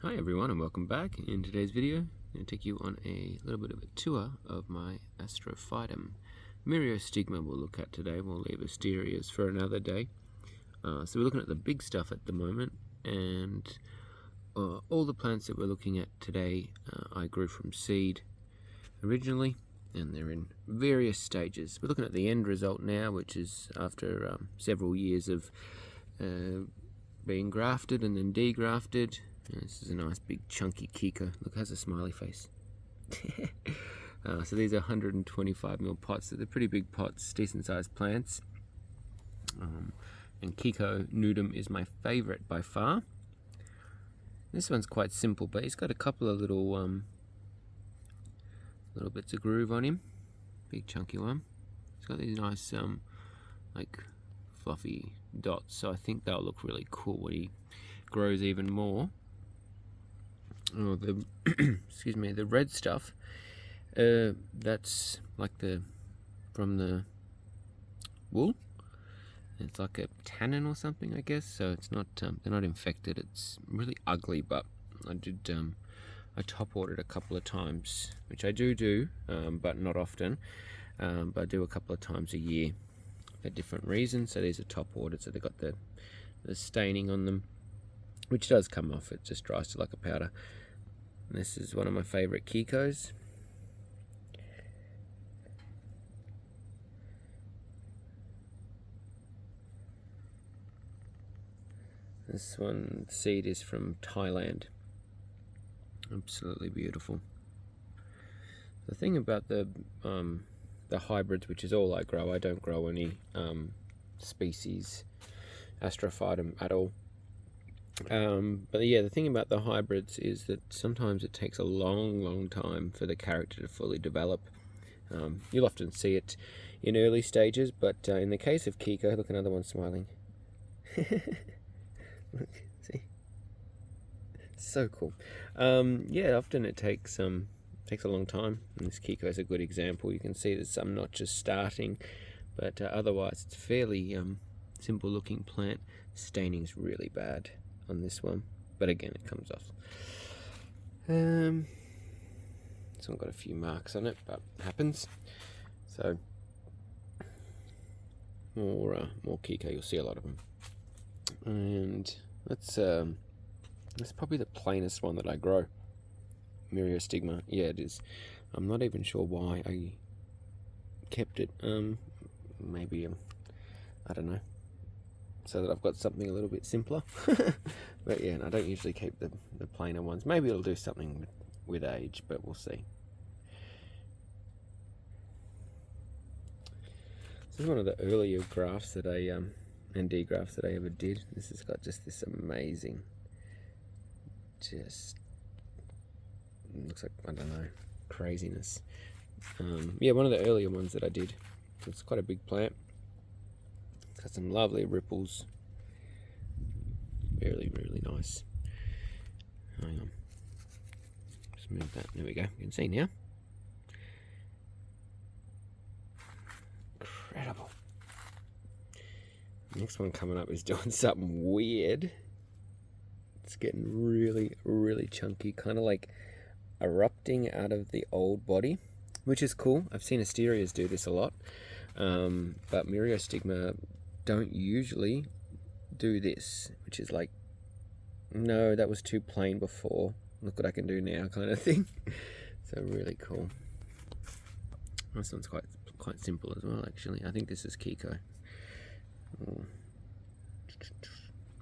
Hi everyone and welcome back. In today's video, I'm going to take you on a little bit of a tour of my Astrophytum. Myriostigma we'll look at today. We'll leave Asterias for another day. So we're looking at the big stuff at the moment, and all the plants that we're looking at today I grew from seed originally, and they're in various stages. We're looking at the end result now, which is after several years of being grafted and then degrafted. This is a nice big chunky Kiko. Look, it has a smiley face. So these are 125mm pots, so they're pretty big pots, decent sized plants. And Kiko nudum is my favourite by far. This one's quite simple, but he's got a couple of little bits of groove on him. Big chunky one. He's got these nice like fluffy dots, so I think they'll look really cool when he grows even more. Oh, the excuse me, the red stuff, that's like from the wool. It's like a tannin or something, I guess. So it's not they're not infected. It's really ugly, but I top ordered a couple of times, which I do, but not often. But I do a couple of times a year for different reasons. So these are top ordered, so they've got the staining on them, which does come off. It just dries to like a powder. And this is one of my favourite Kikos. This one seed is from Thailand. Absolutely beautiful. The thing about the hybrids, which is all I grow, I don't grow any species Astrophytum at all. But yeah, the thing about the hybrids is that sometimes it takes a long time for the character to fully develop. You'll often see it in early stages, but in the case of Kiko, look, another one smiling. Look, see? So cool. Yeah, often it takes a long time, and this Kiko is a good example. You can see there's some notches starting, but otherwise it's fairly simple looking plant. Staining's really bad on this one, but again it comes off. This one got a few marks on it, but it happens. So more Kiko, you'll see a lot of them. And that's probably the plainest one that I grow. Myriostigma, yeah, it is. I'm not even sure why I kept it. Maybe I don't know, so that I've got something a little bit simpler. But yeah, I don't usually keep the plainer ones. Maybe it'll do something with age, but we'll see. This is one of the earlier grafts that I and degrafts that I ever did. This has got just this amazing, just looks like, I don't know, craziness. Yeah, one of the earlier ones that I did. It's quite a big plant. It's got some lovely ripples. Really nice. Hang on. Just move that. There we go. You can see now. Incredible. Next one coming up is doing something weird. It's getting really chunky, kind of like erupting out of the old body, which is cool. I've seen Asterias do this a lot, but Myriostigma don't usually do this, which is like, no, that was too plain before, look what I can do now, kind of thing. So really cool. This one's quite simple as well, actually. I think this is Kiko.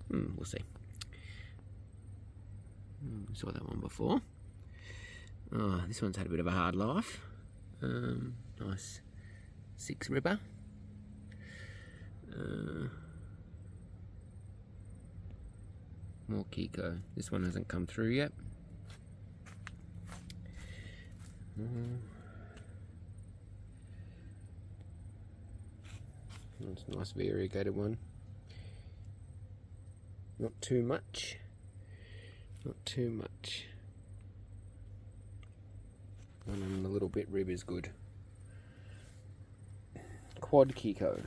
We'll see. Saw that one before. Oh, this one's had a bit of a hard life. Nice 6 ribber. More Kiko. This one hasn't come through yet. It's a nice variegated one. Not too much. Not too much. And a little bit rib is good. Quad Kiko.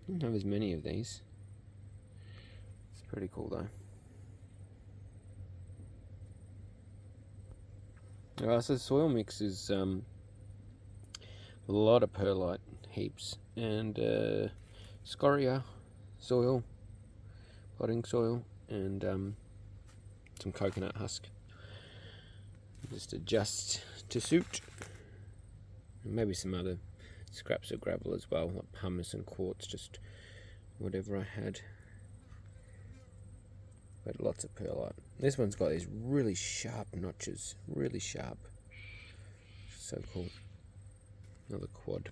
Don't have as many of these. It's pretty cool though. So the soil mix is a lot of perlite heaps and scoria soil, potting soil, and some coconut husk. Just adjust to suit. And maybe some other scraps of gravel as well, like pumice and quartz, just whatever I had. But lots of perlite. This one's got these really sharp notches, really sharp. So cool. Another quad.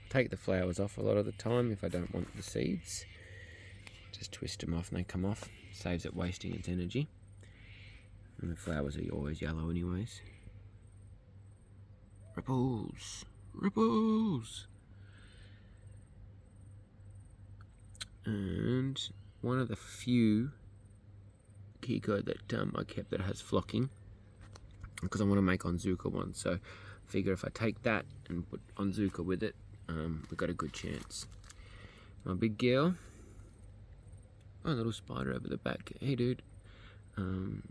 Take the flowers off a lot of the time if I don't want the seeds. Just twist them off and they come off. Saves it wasting its energy. And the flowers are always yellow anyways. Ripples! Ripples! And one of the few Kiko that I kept that has flocking, because I want to make Onzuka one, so I figure if I take that and put Onzuka with it, we've got a good chance. My big girl, oh, little spider over the back. Hey dude, I've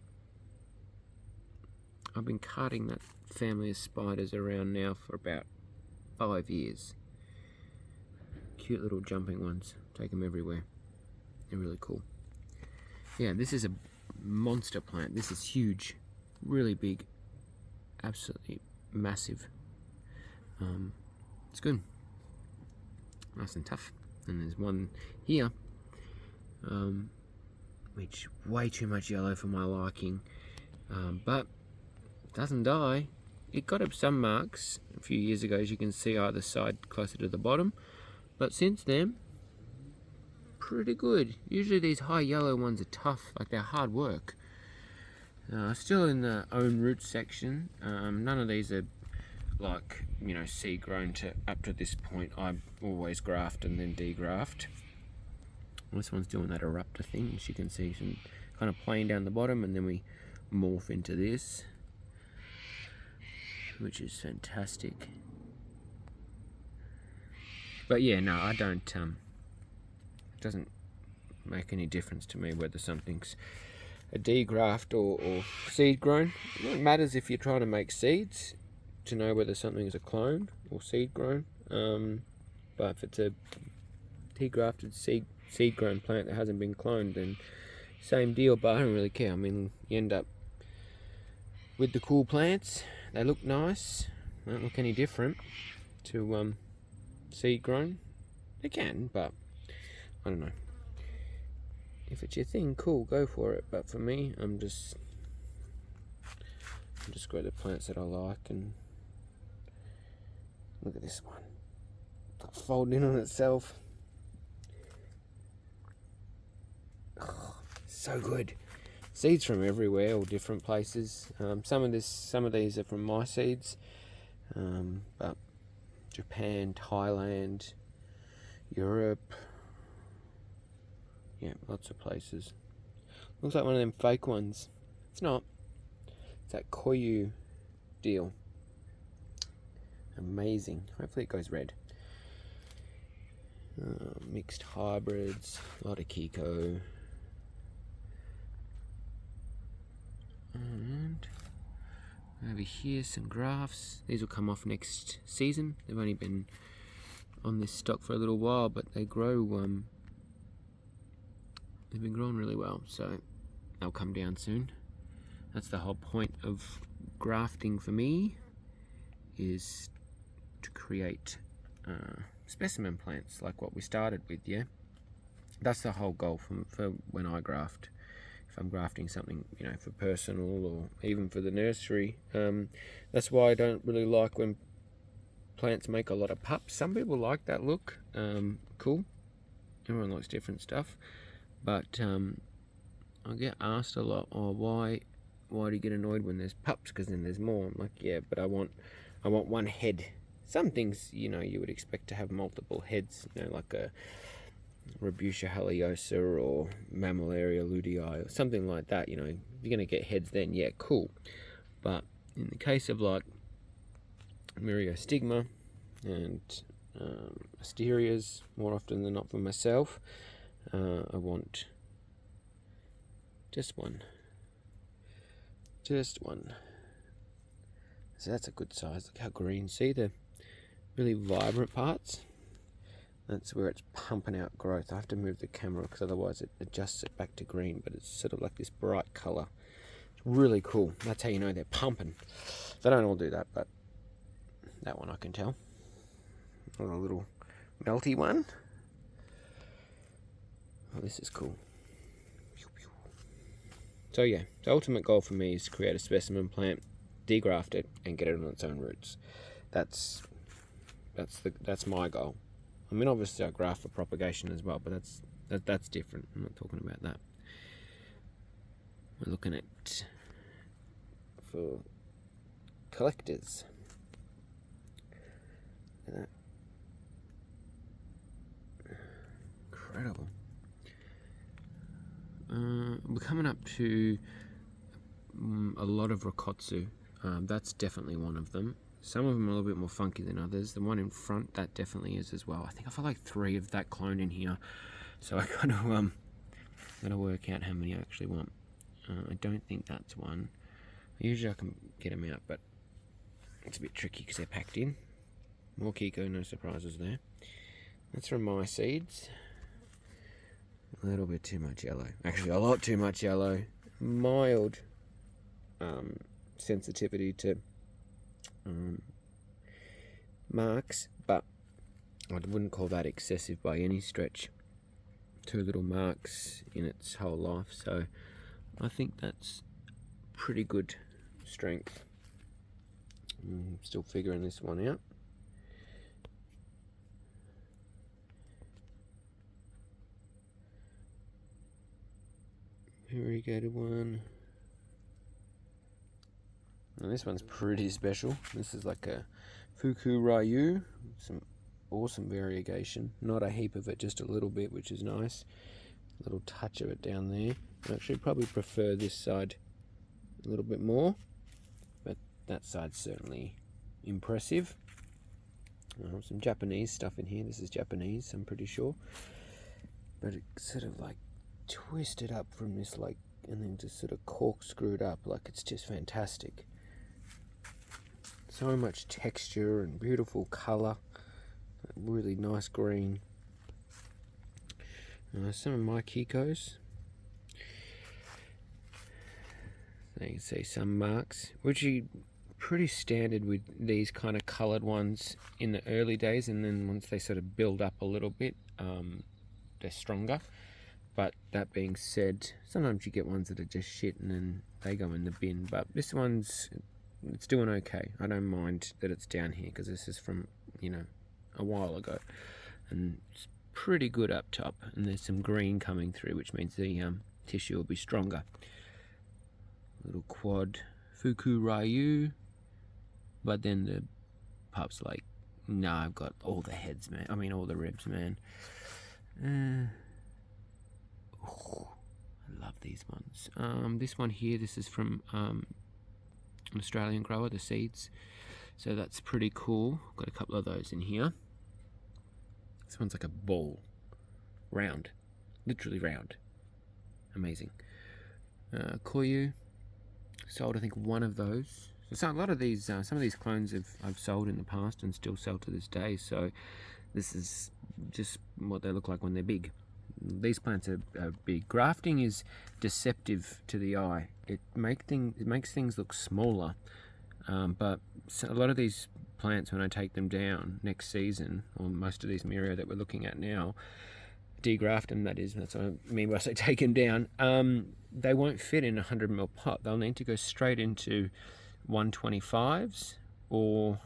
been carting that family of spiders around now for about 5 years. Cute little jumping ones. Take them everywhere. They're really cool. Yeah, this is a monster plant. This is huge. Really big. Absolutely massive. It's good. Nice and tough. And there's one here, which way too much yellow for my liking. But doesn't die. It got up some marks a few years ago, as you can see either side closer to the bottom. But since then, pretty good. Usually these high yellow ones are tough, like they're hard work. Still in the own root section. None of these are like, you know, seed grown to up to this point. I always graft and then degraft. This one's doing that eruptor thing, as you can see, some kind of plain down the bottom, and then we morph into this, which is fantastic. But yeah, no, I don't, it doesn't make any difference to me whether something's a degraft or seed grown. It matters if you're trying to make seeds to know whether something's a clone or seed grown. But if it's a degrafted seed grown plant that hasn't been cloned, then same deal. But I don't really care. I mean, you end up with the cool plants. They look nice. They don't look any different to seed grown. They can, but I don't know. If it's your thing, cool, go for it. But for me, I'm just grow the plants that I like. And look at this one, folding in on itself. Oh, so good. Seeds from everywhere, all different places. Some of these are from my seeds, but Japan, Thailand, Europe. Yeah, lots of places. Looks like one of them fake ones. It's not. It's that Koyu deal. Amazing. Hopefully it goes red. Mixed hybrids. A lot of Kiko. And over here, some grafts. These will come off next season. They've only been on this stock for a little while, but they grow... they've been growing really well, so they'll come down soon. That's the whole point of grafting for me, is to create specimen plants like what we started with. Yeah, that's the whole goal for when I graft. If I'm grafting something, you know, for personal or even for the nursery, that's why I don't really like when plants make a lot of pups. Some people like that look. Cool. Everyone likes different stuff. But I get asked a lot, oh, why do you get annoyed when there's pups? Because then there's more. I'm like, yeah, but I want one head. Some things, you know, you would expect to have multiple heads, you know, like a Rubutia haliosa or Mammillaria ludii or something like that. You know, if you're going to get heads then, yeah, cool. But in the case of like Myriostigma and Asterias, more often than not for myself, I want just one. Just one. So that's a good size. Look how green. See the really vibrant parts? That's where it's pumping out growth. I have to move the camera because otherwise it adjusts it back to green, but it's sort of like this bright colour. It's really cool. That's how you know they're pumping. They don't all do that, but that one I can tell. A little melty one. Oh, this is cool. So yeah, the ultimate goal for me is to create a specimen plant, degraft it, and get it on its own roots. That's my goal. I mean, obviously I graft for propagation as well, but that's different. I'm not talking about that. We're looking at for collectors. Look at that. Incredible. We're coming up to a lot of Rokotsu. That's definitely one of them. Some of them are a little bit more funky than others. The one in front, that definitely is as well. I think I've got like 3 of that cloned in here. So I gotta work out how many I actually want. I don't think that's one. Usually I can get them out, but it's a bit tricky because they're packed in. More Kiko, no surprises there. That's from my seeds. A little bit too much yellow. Actually, a lot too much yellow. Mild sensitivity to marks, but I wouldn't call that excessive by any stretch. 2 little marks in its whole life, so I think that's pretty good strength. Still figuring this one out. Variegated one. Now this one's pretty special. This is like a Fuku Ryu. Some awesome variegation. Not a heap of it, just a little bit, which is nice. A little touch of it down there. I actually probably prefer this side a little bit more, but that side's certainly impressive. Some Japanese stuff in here. This is Japanese, I'm pretty sure. But it's sort of like twisted up from this, like, and then just sort of corkscrewed up. Like, it's just fantastic. So much texture and beautiful colour. Really nice green. Some of my Kikos. So you can see some marks, which are pretty standard with these kind of coloured ones in the early days, and then once they sort of build up a little bit, they're stronger. But that being said, sometimes you get ones that are just shit and then they go in the bin. But this one's, it's doing okay. I don't mind that it's down here because this is from, you know, a while ago. And it's pretty good up top. And there's some green coming through, which means the tissue will be stronger. Little quad Fuku Ryu. But then the pup's like, no, I've got all the heads, man. I mean, all the ribs, man. Oh, I love these ones. This one here, this is from an Australian grower, the seeds. So that's pretty cool. Got a couple of those in here. This one's like a ball. Round. Literally round. Amazing. Koyu. Sold, I think, one of those. So a lot of these, some of these clones I've sold in the past and still sell to this day. So this is just what they look like when they're big. These plants are big. Grafting is deceptive to the eye. It makes things look smaller, but a lot of these plants, when I take them down next season, or most of these Mirio that we're looking at now, degraft them, that's what I mean by I say take them down, they won't fit in a 100ml pot. They'll need to go straight into 125s, or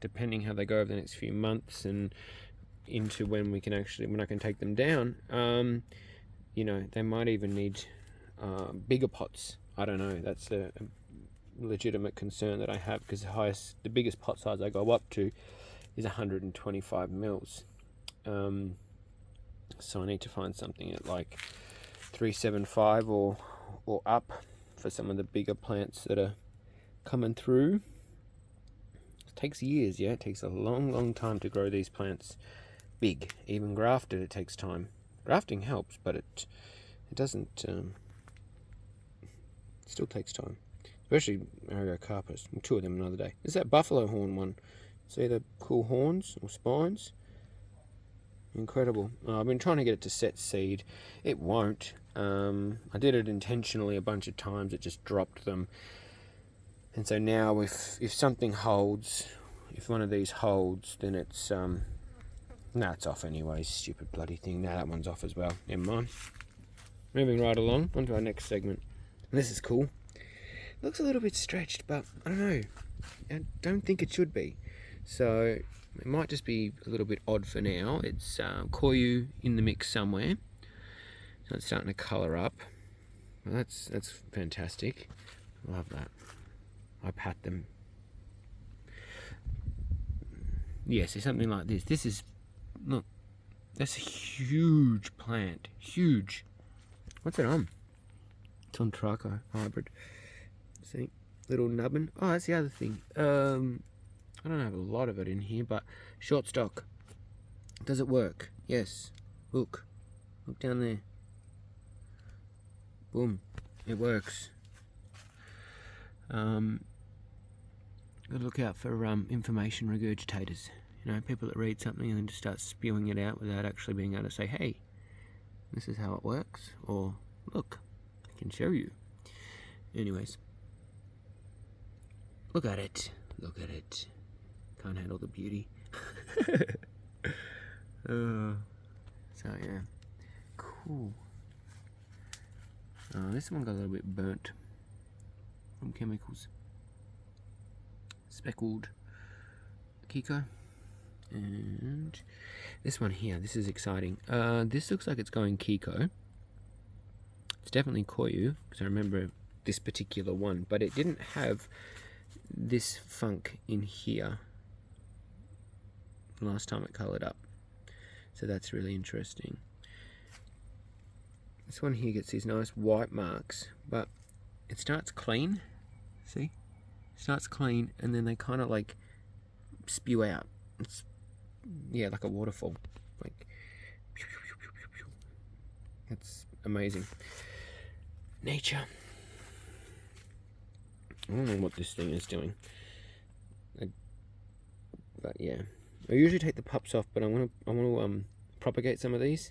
depending how they go over the next few months and into when I can take them down, you know, they might even need bigger pots. I don't know. That's a legitimate concern that I have, because the biggest pot size I go up to is 125 mils. So I need to find something at like 375 or up for some of the bigger plants that are coming through. It takes years, yeah. It takes a long time to grow these plants big. Even grafted, it takes time. Grafting helps, but it doesn't. It still takes time. especially Ariocarpus. Two of them another day. There's that buffalo horn one. See the cool horns or spines? Incredible. I've been trying to get it to set seed. It won't. I did it intentionally a bunch of times. It just dropped them. And so now if something holds, if one of these holds, then it's it's off anyway. Stupid bloody thing. Now that one's off as well. Never mind. Moving right along onto our next segment. And this is cool. Looks a little bit stretched, but I don't know. I don't think it should be. So it might just be a little bit odd for now. It's Koyu in the mix somewhere. So it's starting to colour up. Well, that's fantastic. Love that. I pat them. Yeah, so something like this. This is, look, that's a huge plant. Huge. What's it on? It's on Trico hybrid. See? Little nubbin. Oh, that's the other thing. I don't have a lot of it in here, but short stock. Does it work? Yes. Look. Look down there. Boom. It works. Gotta look out for information regurgitators. You know, people that read something and then just start spewing it out without actually being able to say, hey, this is how it works, or look, I can show you. Anyways. Look at it. Look at it. Can't handle the beauty. So yeah. Cool. This one got a little bit burnt from chemicals. Speckled Kiko. And this one here, this is exciting. This looks like it's going Kiko. It's definitely Koyu, because I remember this particular one, but it didn't have this funk in here last time it coloured up. So that's really interesting. This one here gets these nice white marks, but it starts clean. See? It starts clean, and then they kind of like spew out. It's, yeah, like a waterfall. Like, that's amazing. Nature. I don't know what this thing is doing. But yeah. I usually take the pups off, but I want to propagate some of these.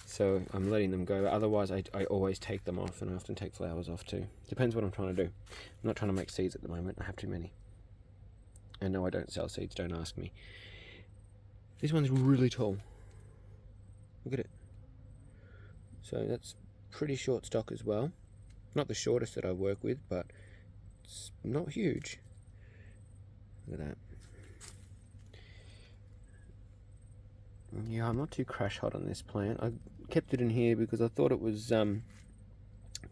So I'm letting them go. Otherwise, I always take them off, and I often take flowers off too. Depends what I'm trying to do. I'm not trying to make seeds at the moment. I have too many. And no, I don't sell seeds. Don't ask me. This one's really tall. Look at it. So that's pretty short stock as well. Not the shortest that I work with, but it's not huge. Look at that. Yeah, I'm not too crash hot on this plant. I kept it in here because I thought it was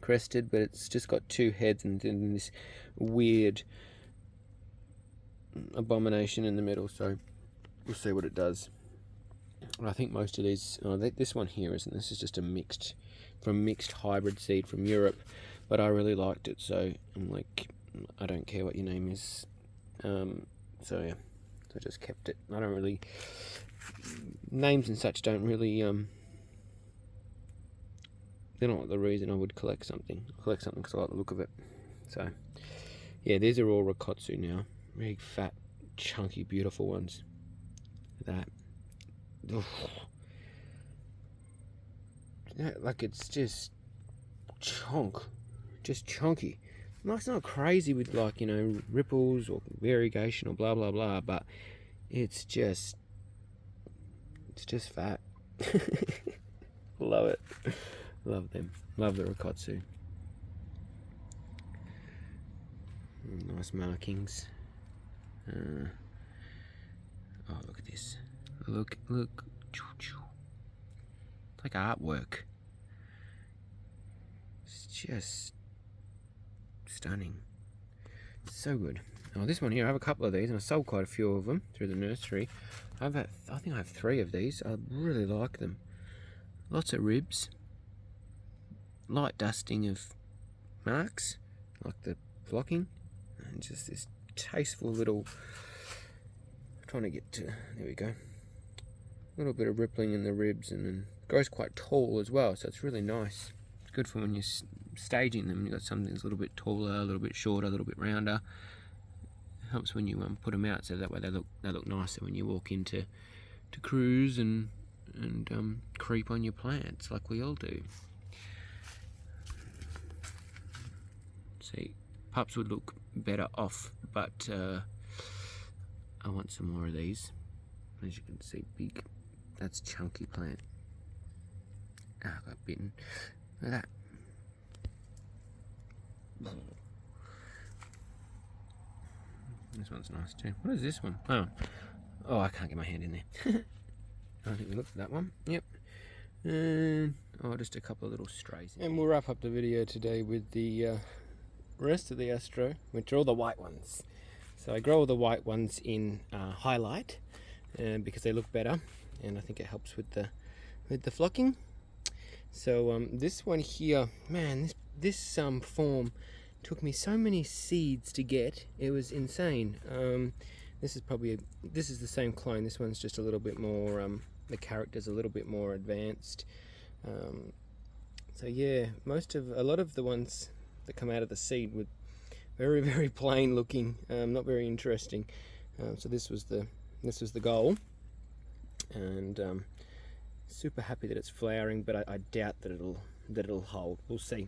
crested, but it's just got two heads and then this weird abomination in the middle, so we'll see what it does. I think most of these, this one here isn't. This is just a mixed hybrid seed from Europe, but I really liked it, so I'm like, I don't care what your name is. So yeah, so I just kept it. I don't really, names and such don't really, they're not the reason I would collect something. I collect something because I like the look of it. So yeah, these are all Rikotsu now. Big, fat, chunky, beautiful ones. That. Oof. Yeah, like it's just chunky. Like, it's not crazy with, like, you know, ripples or variegation or blah blah blah, but it's just fat. Love it. Love them. Love the Rikotsu. Nice markings. Oh, look at this. Look. It's like artwork. It's just stunning. It's so good. Oh, this one here, I have a couple of these, and I sold quite a few of them through the nursery. I think I have 3 of these. I really like them. Lots of ribs. Light dusting of marks, like the flocking. And just this tasteful little, trying to get to, there we go, a little bit of rippling in the ribs, and then it grows quite tall as well, so it's really nice. It's good for when you're staging them. You've got something that's a little bit taller, a little bit shorter, a little bit rounder. It helps when you put them out, so that way they look nicer when you walk into cruise and creep on your plants like we all do. See, pups would look better off, but I want some more of these. As you can see, big, that's chunky plant. I got bitten. Look at that. This one's nice too. What is this one? Oh, I can't get my hand in there. I think we looked at that one. Yep. And just a couple of little strays. And we'll wrap up the video today with the rest of the Astro, which are all the white ones. So I grow all the white ones in highlight because they look better, and I think it helps with the flocking. So this one here, man, this form took me so many seeds to get. It was insane. This is the same clone. This one's just a little bit more, the character's a little bit more advanced. So yeah, a lot of the ones that come out of the seed were very, very plain looking, not very interesting. So this was the goal, and super happy that it's flowering, but I doubt that it'll hold. We'll see.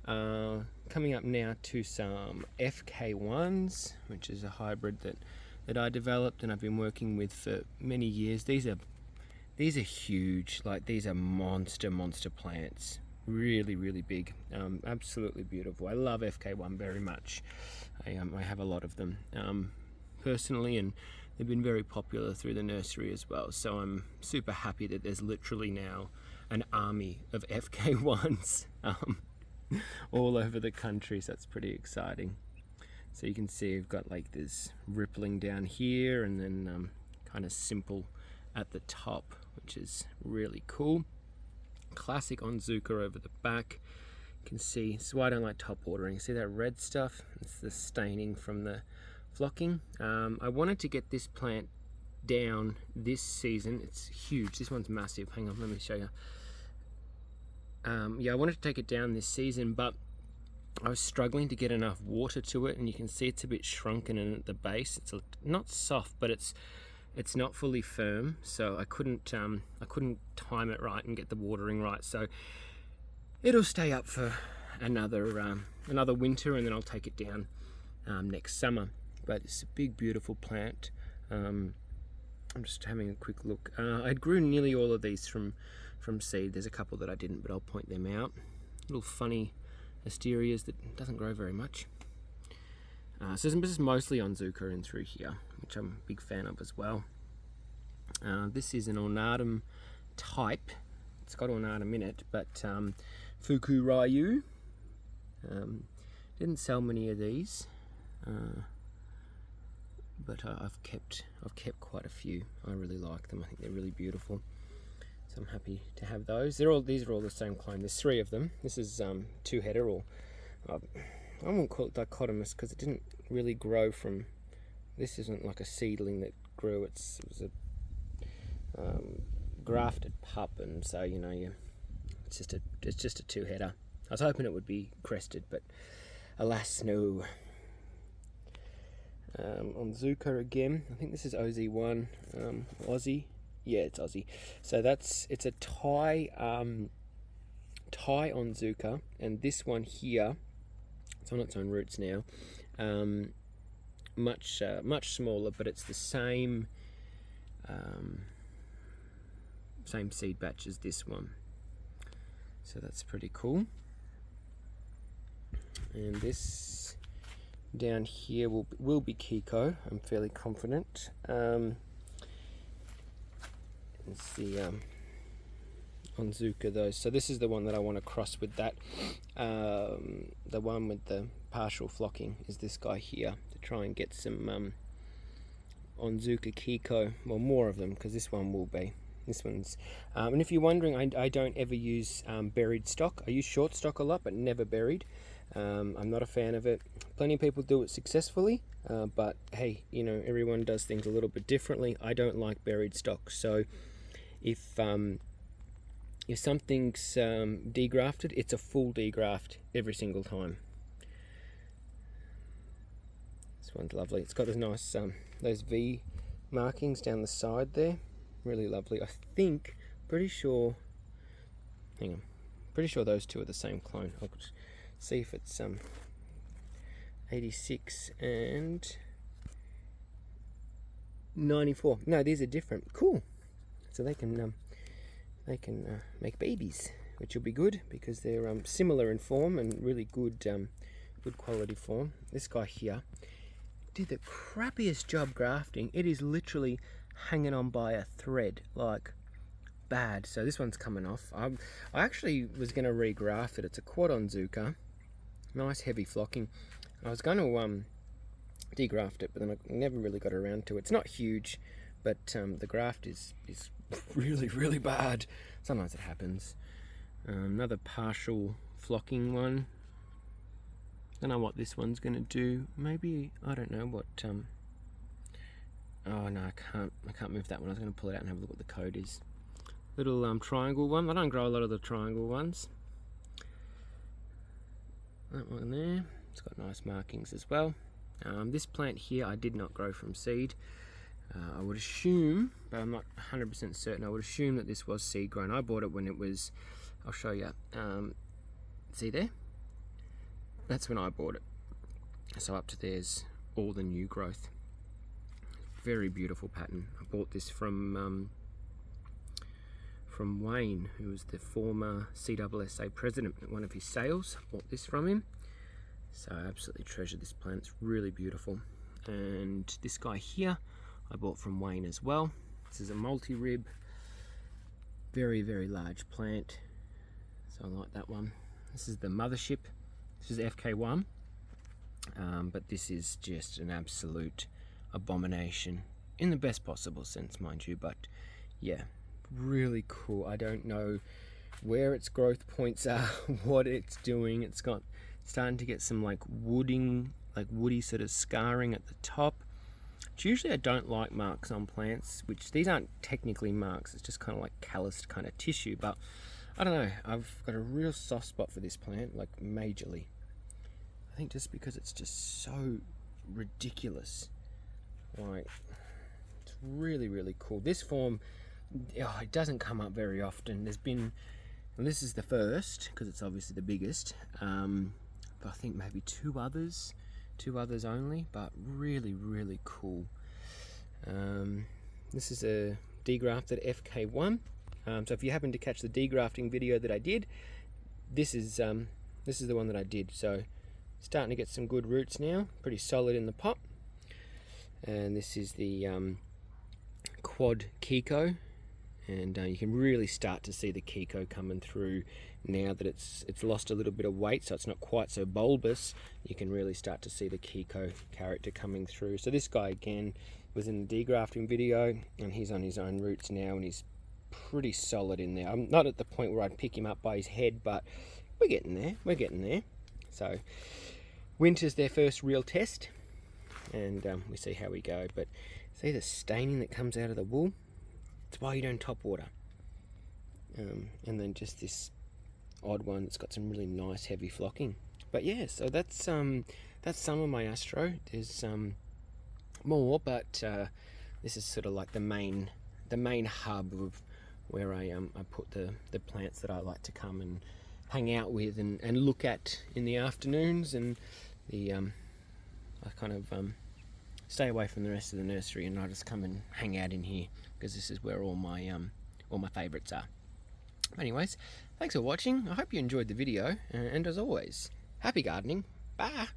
Coming up now to some FK1s, which is a hybrid that I developed and I've been working with for many years. These are huge. Like, these are monster plants. Really, really big. Absolutely beautiful. I love FK1 very much. I have a lot of them personally, and they've been very popular through the nursery as well. So I'm super happy that there's literally now an army of FK1s all over the country. So that's pretty exciting. So you can see we've got like this rippling down here, and then kind of simple at the top, which is really cool. Classic Onzuka over the back. You can see, this is why I don't like top watering. See that red stuff? It's the staining from the flocking. I wanted to get this plant down this season. It's huge. This one's massive. Hang on, let me show you. Yeah, I wanted to take it down this season, but I was struggling to get enough water to it, and you can see it's a bit shrunken in at the base. It's not soft, but it's not fully firm, so I couldn't time it right and get the watering right. So it'll stay up for another winter, and then I'll take it down next summer. But it's a big, beautiful plant. I'm just having a quick look. I grew nearly all of these from seed. There's a couple that I didn't, but I'll point them out. Little funny asterias that doesn't grow very much. So this is mostly Onzuka in through here, which I'm a big fan of as well. This is an ornatum type. It's got ornatum in it, but Fuku Ryu. Didn't sell many of these, but I've kept quite a few. I really like them. I think they're really beautiful. So I'm happy to have those. These are all the same clone. There's 3 of them. This is two-header, or I won't call it dichotomous because it didn't really grow from. This isn't like a seedling that grew. It was a grafted pup, and so it's just a two-header. I was hoping it would be crested, but alas, no. Onzuka again. I think this is OZ1, Aussie. Yeah, it's Aussie. So it's a Thai Onzuka, and this one here, it's on its own roots now. Much smaller, but it's the same seed batch as this one. So that's pretty cool. And this down here will be Kiko. I'm fairly confident. It's the Onzuka though. So this is the one that I want to cross with that. The one with the partial flocking is this guy here, to try and get some Onzuka Kiko. Well, more of them, because this one will be. This one's, and if you're wondering, I don't ever use buried stock. I use short stock a lot, but never buried. I'm not a fan of it. Plenty of people do it successfully, but hey, everyone does things a little bit differently. I don't like buried stock, so if if something's degrafted, it's a full degraft every single time. This one's lovely. It's got those nice those V markings down the side there. Really lovely. I think, pretty sure, hang on, pretty sure those two are the same clone. I'll see if it's 86 and 94. No, these are different. Cool. So they can make babies, which will be good because they're similar in form and really good good quality form. This guy here did the crappiest job grafting. It is literally hanging on by a thread, like bad. So this one's coming off. I actually was going to regraft it. It's a quad on Zuka, nice heavy flocking. I was going to degraft it, but then I never really got around to it. It's not huge, but the graft is really bad. Sometimes it happens. Another partial flocking one. Don't know what this one's going to do. Maybe, I don't know what. Oh no, I can't move that one. I was going to pull it out and have a look what the code is. Little triangle one. I don't grow a lot of the triangle ones. That one there. It's got nice markings as well. This plant here I did not grow from seed. I would assume, but I'm not 100% certain, I would assume that this was seed grown. I bought it when it was, I'll show you. See there? That's when I bought it. So up to there's all the new growth. Very beautiful pattern. I bought this from Wayne, who was the former CSSA president at one of his sales. I bought this from him. So I absolutely treasure this plant. It's really beautiful. And this guy here I bought from Wayne as well. This is a multi-rib, very large plant. So I like that one. This is the mothership. This is FK1, but this is just an absolute abomination in the best possible sense, mind you. But yeah, really cool. I don't know where its growth points are, what it's doing. It's starting to get some like woody sort of scarring at the top. Which usually I don't like marks on plants, which these aren't technically marks. It's just kind of like calloused kind of tissue. But I don't know. I've got a real soft spot for this plant, like majorly. I think just because it's just so ridiculous. Like, it's really cool. This form, it doesn't come up very often. There's been, and this is the first because it's obviously the biggest. But I think maybe two others only. But really cool. This is a degrafted FK1. So if you happen to catch the degrafting video that I did, this is the one that I did. So starting to get some good roots now, pretty solid in the pot. And this is the quad Kiko, and you can really start to see the Kiko coming through now that it's lost a little bit of weight, so it's not quite so bulbous. You can really start to see the Kiko character coming through. So this guy again was in the degrafting video, and he's on his own roots now, and he's pretty solid in there. I'm not at the point where I'd pick him up by his head, but we're getting there. So winter's their first real test, and we see how we go. But see the staining that comes out of the wool? It's why you don't top water. And then just this odd one that's got some really nice heavy flocking. But yeah, so that's some of my Astro. There's more, but this is sort of like the main hub of where I put the plants that I like to come and hang out with and look at in the afternoons, and I kind of stay away from the rest of the nursery, and I just come and hang out in here because this is where all my favourites are. Anyways, thanks for watching. I hope you enjoyed the video, and as always, happy gardening. Bye.